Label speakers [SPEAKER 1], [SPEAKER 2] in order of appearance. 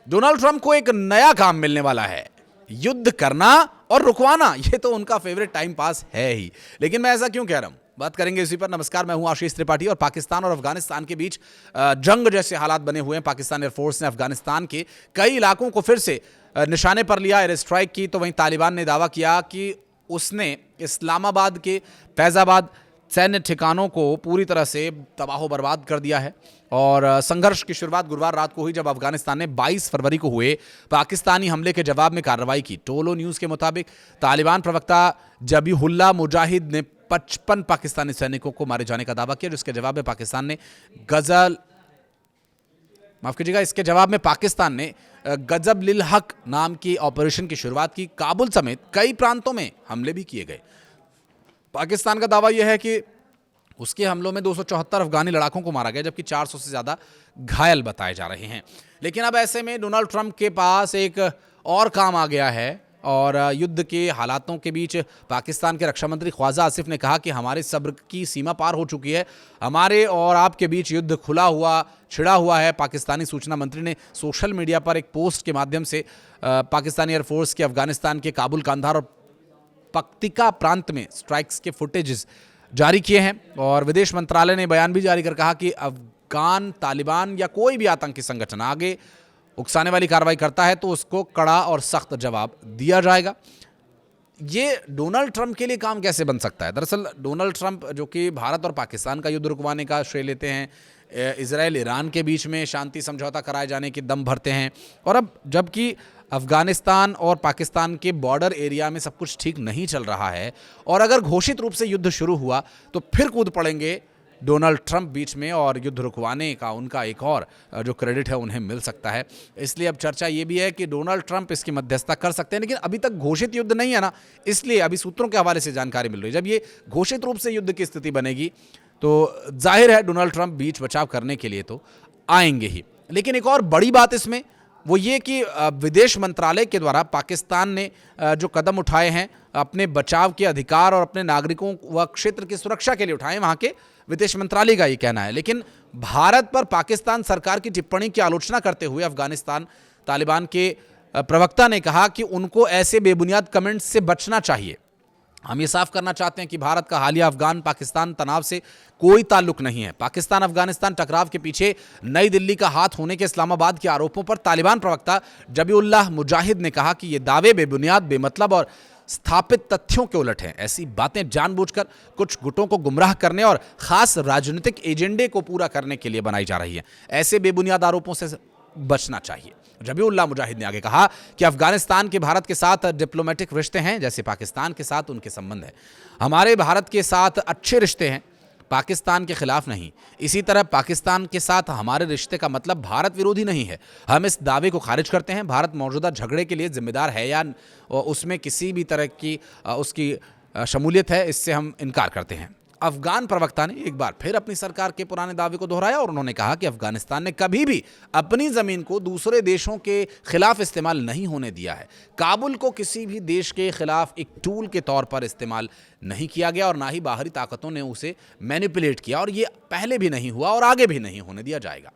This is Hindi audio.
[SPEAKER 1] डोनाल्ड ट्रंप को एक नया काम मिलने वाला है, युद्ध करना और रुकवाना। ये तो उनका फेवरेट टाइम पास है ही, लेकिन मैं ऐसा क्यों कह रहा हूं, बात करेंगे इसी पर। नमस्कार, मैं हूं आशीष त्रिपाठी। और पाकिस्तान और अफगानिस्तान के बीच जंग जैसे हालात बने हुए हैं। पाकिस्तान एयरफोर्स ने अफगानिस्तान के कई इलाकों को फिर से निशाने पर लिया, एयर स्ट्राइक की। तो वहीं तालिबान ने दावा किया कि उसने इस्लामाबाद के फैजाबाद सैन्य ठिकानों को पूरी तरह से तबाह बर्बाद कर दिया है। और संघर्ष की शुरुआत गुरुवार रात को हुई, जब अफगानिस्तान ने 22 फरवरी को हुए पाकिस्तानी हमले के जवाब में कार्रवाई की। टोलो न्यूज़ के मुताबिक तालिबान प्रवक्ता जबीहुल्लाह मुजाहिद ने 55 पाकिस्तानी सैनिकों को मारे जाने का दावा किया, जिसके जवाब में पाकिस्तान ने इसके जवाब में पाकिस्तान ने गजब लिल हक नाम की ऑपरेशन की शुरुआत की। काबुल समेत कई प्रांतों में हमले भी किए गए। पाकिस्तान का दावा यह है कि उसके हमलों में 274 अफगानी लड़ाकों को मारा गया, जबकि 400 से ज़्यादा घायल बताए जा रहे हैं। लेकिन अब ऐसे में डोनाल्ड ट्रंप के पास एक और काम आ गया है। और युद्ध के हालातों के बीच पाकिस्तान के रक्षा मंत्री ख्वाजा आसिफ ने कहा कि हमारे सब्र की सीमा पार हो चुकी है, हमारे और आपके बीच युद्ध छिड़ा हुआ है। पाकिस्तानी सूचना मंत्री ने सोशल मीडिया पर एक पोस्ट के माध्यम से पाकिस्तानी एयरफोर्स के अफगानिस्तान के काबुल, कांधार और पक्तिका प्रांत में स्ट्राइक्स के फुटेजेस जारी किए हैं। और विदेश मंत्रालय ने बयान भी जारी कर कहा कि अफगान तालिबान या कोई भी आतंकी संगठन आगे उकसाने वाली कार्रवाई करता है तो उसको कड़ा और सख्त जवाब दिया जाएगा। ये डोनाल्ड ट्रंप के लिए काम कैसे बन सकता है? दरअसल डोनाल्ड ट्रंप, जो कि भारत और पाकिस्तान का युद्ध रुकवाने का श्रेय लेते हैं, इजराइल ईरान के बीच में शांति समझौता कराए जाने की दम भरते हैं, और अब जबकि अफगानिस्तान और पाकिस्तान के बॉर्डर एरिया में सब कुछ ठीक नहीं चल रहा है, और अगर घोषित रूप से युद्ध शुरू हुआ तो फिर कूद पड़ेंगे डोनाल्ड ट्रंप बीच में, और युद्ध रुकवाने का उनका एक और जो क्रेडिट है उन्हें मिल सकता है। इसलिए अब चर्चा ये भी है कि डोनाल्ड ट्रंप इसकी मध्यस्थता कर सकते हैं, लेकिन अभी तक घोषित युद्ध नहीं है ना, इसलिए अभी सूत्रों के हवाले से जानकारी मिल रही है। जब ये घोषित रूप से युद्ध की स्थिति बनेगी तो जाहिर है डोनाल्ड ट्रंप बीच बचाव करने के लिए तो आएंगे ही। लेकिन एक और बड़ी बात इसमें वो ये कि विदेश मंत्रालय के द्वारा पाकिस्तान ने जो कदम उठाए हैं अपने बचाव के अधिकार और अपने नागरिकों व क्षेत्र की सुरक्षा के लिए उठाए, वहाँ के विदेश मंत्रालय का ये कहना है। लेकिन भारत पर पाकिस्तान सरकार की टिप्पणी की आलोचना करते हुए अफगानिस्तान तालिबान के प्रवक्ता ने कहा कि उनको ऐसे बेबुनियाद कमेंट्स से बचना चाहिए। हम ये साफ करना चाहते हैं कि भारत का हालिया अफगान पाकिस्तान तनाव से कोई ताल्लुक नहीं है। पाकिस्तान अफगानिस्तान टकराव के पीछे नई दिल्ली का हाथ होने के इस्लामाबाद के आरोपों पर तालिबान प्रवक्ता जबीहुल्लाह मुजाहिद ने कहा कि ये दावे बेबुनियाद, बेमतलब और स्थापित तथ्यों के उलट हैं। ऐसी बातें जानबूझकर कुछ गुटों को गुमराह करने और खास राजनीतिक एजेंडे को पूरा करने के लिए बनाई जा रही है। ऐसे बेबुनियाद आरोपों से बचना चाहिए। जबीहुल्लाह मुजाहिद ने आगे कहा कि अफगानिस्तान के भारत के साथ डिप्लोमेटिक रिश्ते हैं, जैसे पाकिस्तान के साथ उनके संबंध हैं। हमारे भारत के साथ अच्छे रिश्ते हैं, पाकिस्तान के खिलाफ नहीं। इसी तरह पाकिस्तान के साथ हमारे रिश्ते का मतलब भारत विरोधी नहीं है। हम इस दावे को खारिज करते हैं। भारत मौजूदा झगड़े के लिए जिम्मेदार है या उसमें किसी भी तरह की उसकी शमूलियत है, इससे हम इनकार करते हैं। अफगान प्रवक्ता ने एक बार फिर अपनी सरकार के पुराने दावे को दोहराया और उन्होंने कहा कि अफगानिस्तान ने कभी भी अपनी जमीन को दूसरे देशों के खिलाफ इस्तेमाल नहीं होने दिया है। काबुल को किसी भी देश के खिलाफ एक टूल के तौर पर इस्तेमाल नहीं किया गया, और ना ही बाहरी ताकतों ने उसे मैनिपुलेट किया, और ये पहले भी नहीं हुआ और आगे भी नहीं होने दिया जाएगा।